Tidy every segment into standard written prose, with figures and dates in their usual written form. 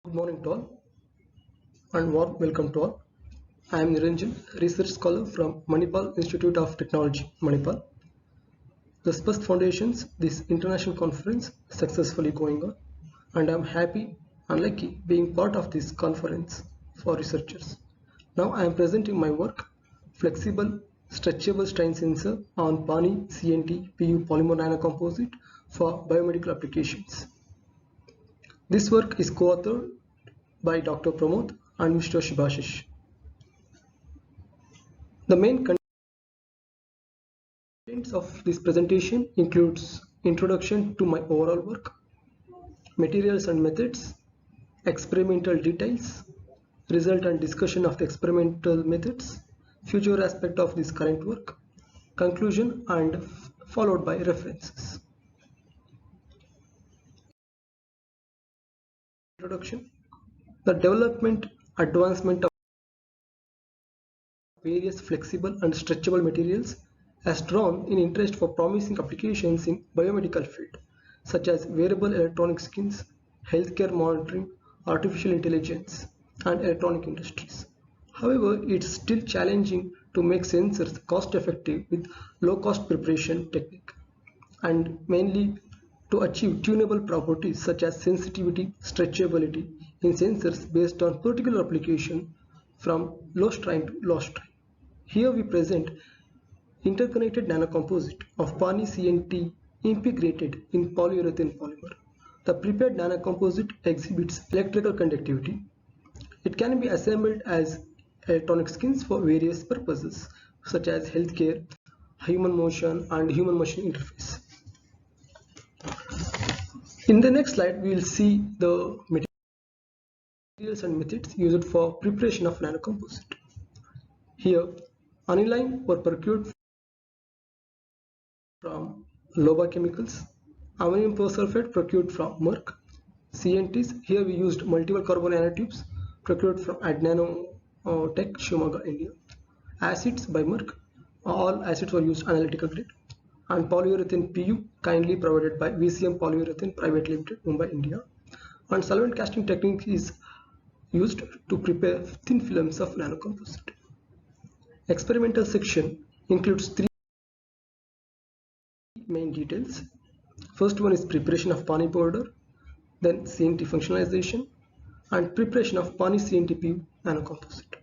Good morning to all and warm welcome to all. I am Niranjan, research scholar from Manipal Institute of Technology, Manipal. The first foundations this international conference successfully going on, and I am happy and lucky being part of this conference for researchers. Now I am presenting my work, Flexible Stretchable Strain Sensor on PANI-MWCNT PU Polymer Nanocomposite for Biomedical Applications. This work is co-authored by Dr. Pramod and Mr. Shibashish. The main contents of this presentation includes introduction to my overall work, materials and methods, experimental details, result and discussion of the experimental methods, future aspect of this current work, conclusion, and followed by references. Introduction. The development, advancement of various flexible and stretchable materials has drawn in interest for promising applications in biomedical field, such as wearable electronic skins, healthcare monitoring, artificial intelligence, and electronic industries. However, it's still challenging to make sensors cost-effective with low-cost preparation technique, and mainly to achieve tunable properties such as sensitivity, stretchability in sensors based on particular application from low strain to low strain. Here we present interconnected nanocomposite of PANI-MWCNT integrated in polyurethane polymer. The prepared nanocomposite exhibits electrical conductivity. It can be assembled as electronic skins for various purposes such as healthcare, human motion, and human machine interface. In the next slide, we will see the materials and methods used for preparation of nanocomposite. Here, aniline were procured from Loba Chemicals, ammonium persulfate procured from Merck, CNTs, here we used multiple carbon nanotubes procured from Adnano Tech, Shimoga, India. Acids by Merck, all acids were used analytical grade. And polyurethane PU, kindly provided by VCM Polyurethane Private Limited, Mumbai, India. And solvent casting technique is used to prepare thin films of nanocomposite. Experimental section includes three main details. First one is preparation of PANI powder, then CNT functionalization, and preparation of PANI-MWCNT PU nanocomposite.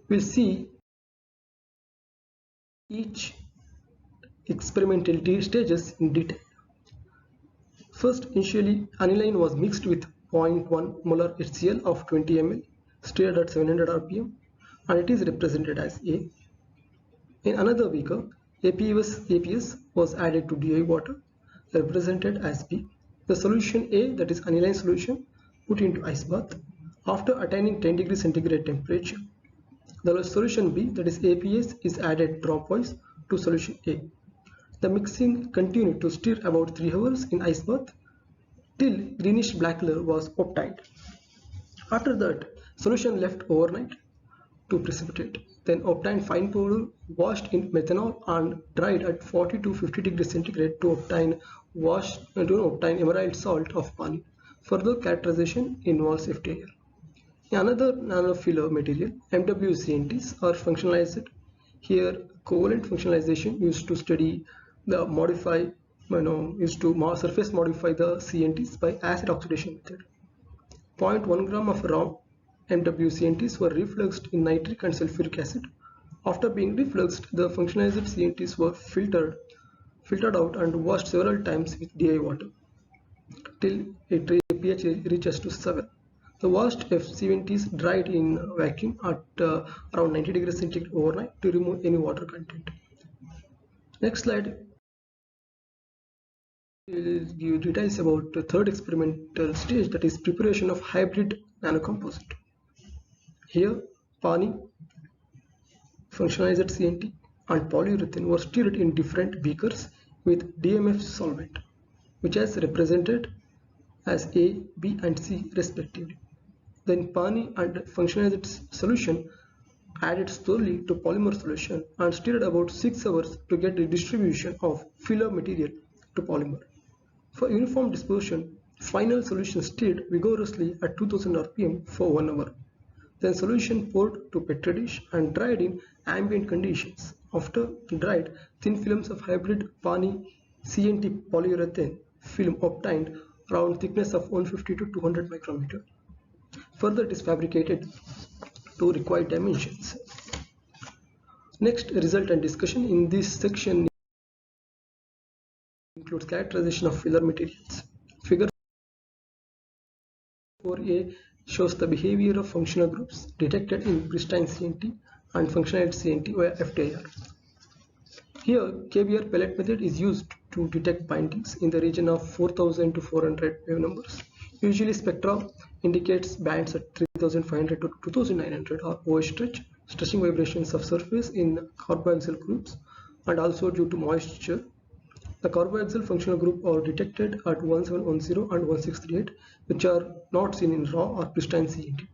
We'll see each experimental stages in detail. First, initially, aniline was mixed with 0.1 molar HCl of 20 ml, stirred at 700 rpm, and it is represented as A. In another beaker, APS was added to DI water, represented as B. The solution A, that is aniline solution, put into ice bath after attaining 10 degrees centigrade temperature. The solution B, that is APS, is added dropwise to solution A. The mixing continued to stir about 3 hours in ice bath till greenish black color was obtained. After that, solution left overnight to precipitate. Then obtained fine powder, washed in methanol and dried at 40 to 50 degrees centigrade to obtain emerald salt of PANI. Further characterization involves FTIR. Another nanofiller material, MWCNTs, are functionalized. Here, covalent functionalization used to study the surface modify the CNTs by acid oxidation method. 0.1 gram of raw MWCNTs were refluxed in nitric and sulfuric acid. After being refluxed, the functionalized CNTs were filtered out and washed several times with DI water till pH reaches to 7. The washed F70s dried in vacuum at around 90 degrees centigrade overnight to remove any water content. Next slide will give details about the third experimental stage, that is preparation of hybrid nanocomposite. Here, PANI, functionalized CNT, and polyurethane were stirred in different beakers with DMF solvent, which is represented as A, B, and C respectively. Then PANI and functionalized solution added slowly to polymer solution and stirred about 6 hours to get the distribution of filler material to polymer. For uniform dispersion, Final solution stirred vigorously at 2000 rpm for 1 hour. Then solution poured to petri dish and dried in ambient conditions. After dried, thin films of hybrid PANI-CNT polyurethane film obtained around thickness of 150 to 200 micrometer. Further, it is fabricated to required dimensions. Next, result and discussion in this section includes characterization of filler materials. Figure 4a shows the behavior of functional groups detected in pristine CNT and functionality CNT via FTIR. Here, KBR pellet method is used to detect bindings in the region of 4000 to 400 wave numbers. Usually, spectra indicates bands at 3500 to 2900 or OH stretching vibrations of surface in carboxyl groups, and also due to moisture. The carboxyl functional group are detected at 1710 and 1638, which are not seen in raw or pristine CNT.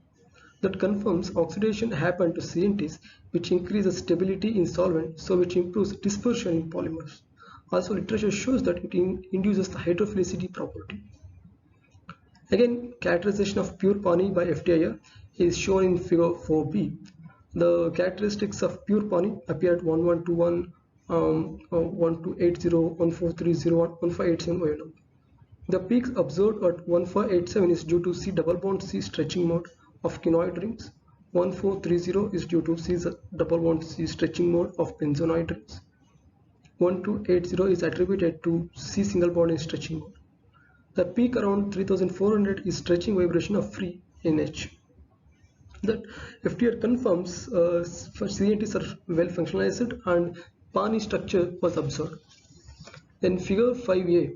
That confirms oxidation happened to CNTs, which increases stability in solvent, so which improves dispersion in polymers. Also, literature shows that it induces the hydrophilicity property. Again, characterization of pure PANI by FTIR is shown in figure 4b. The characteristics of pure PANI appear at 1121, 1280, 1430, 1587. The peaks observed at 1587 is due to C double bond C stretching mode of quinoid rings. 1430 is due to C double bond C stretching mode of benzonoid rings. 1280 is attributed to C single bond in stretching mode. The peak around 3400 is stretching vibration of free NH. That FTR confirms CNTs are well functionalized and PANI structure was observed. Then figure 5a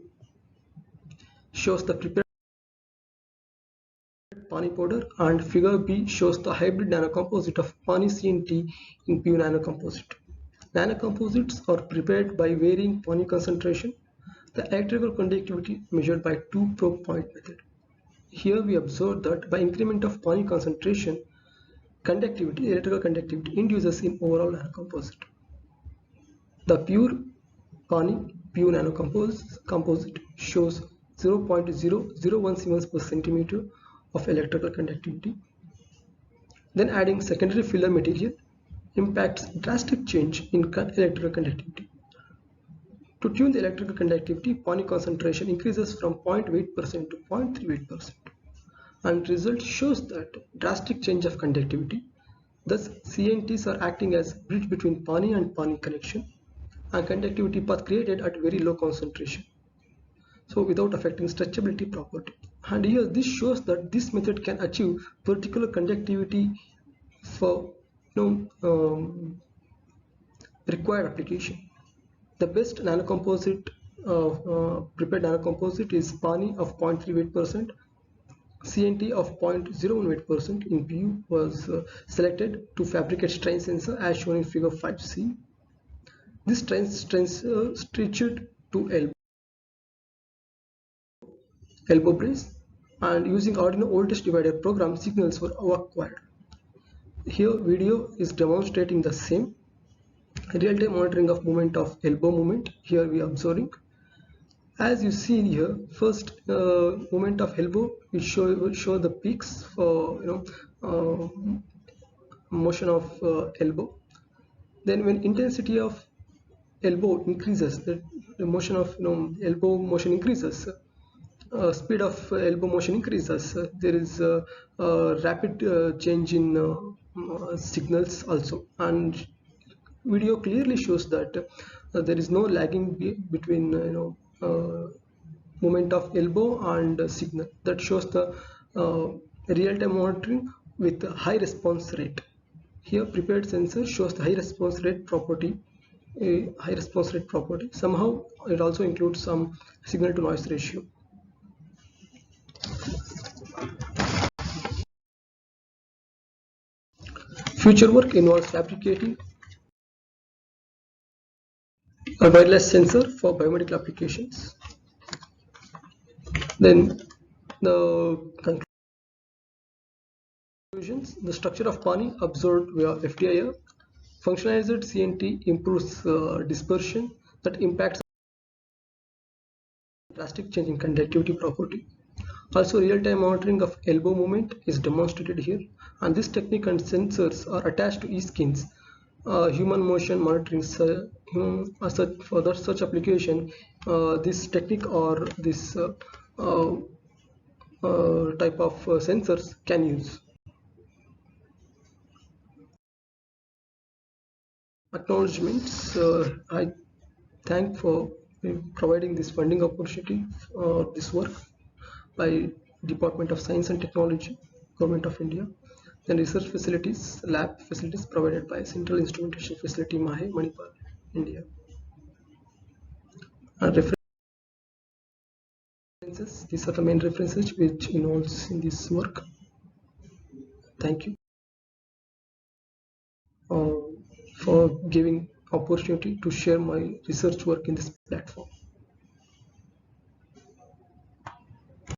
shows the prepared PANI powder, and figure B shows the hybrid nanocomposite of PANI-CNT in PU nanocomposite. Nanocomposites are prepared by varying PANI concentration. The electrical conductivity measured by two-probe point method. Here we observe that by increment of PANI concentration, electrical conductivity induces in overall nanocomposite. The pure PANI PU nanocomposite shows 0.001 Siemens per centimeter of electrical conductivity. Then adding secondary filler material impacts drastic change in electrical conductivity. To tune the electrical conductivity, PANI concentration increases from 0.8% to 0.38%, and result shows that drastic change of conductivity. Thus, CNTs are acting as bridge between PANI and PANI connection, and conductivity path created at very low concentration, so without affecting stretchability property. And here this shows that this method can achieve particular conductivity for required application. The best nanocomposite prepared nanocomposite is PANI of 0.38%, CNT of 0.018% in PU was selected to fabricate strain sensor as shown in figure 5c. This strain sensor stretched to elbow brace, and using Arduino voltage divider program, signals were acquired. Here video is demonstrating the same real-time monitoring of movement of elbow movement. Here we are observing, as you see here, first movement of elbow will show the peaks for motion of elbow. Then when intensity of elbow increases, the motion of elbow motion increases, speed of elbow motion increases, there is a rapid change in signals also, and video clearly shows that there is no lagging between movement of elbow and signal. That shows the real-time monitoring with high response rate. Here prepared sensor shows the high response rate property. Somehow it also includes some signal to noise ratio. Future work involves fabricating a wireless sensor for biomedical applications. Then the conclusions: the structure of PANI observed via FTIR. Functionalized CNT improves dispersion that impacts drastic change in conductivity property. Also, real-time monitoring of elbow movement is demonstrated here, and this technique and sensors are attached to e-skins. Human motion monitoring, for such application, this technique or this type of sensors can use. Acknowledgements. I thank for providing this funding opportunity for this work by Department of Science and Technology, Government of India. Then research facilities, lab facilities provided by Central Instrumentation Facility, Mahe, Manipur, India. And references, these are the main references which involves in this work. Thank you for giving opportunity to share my research work in this platform.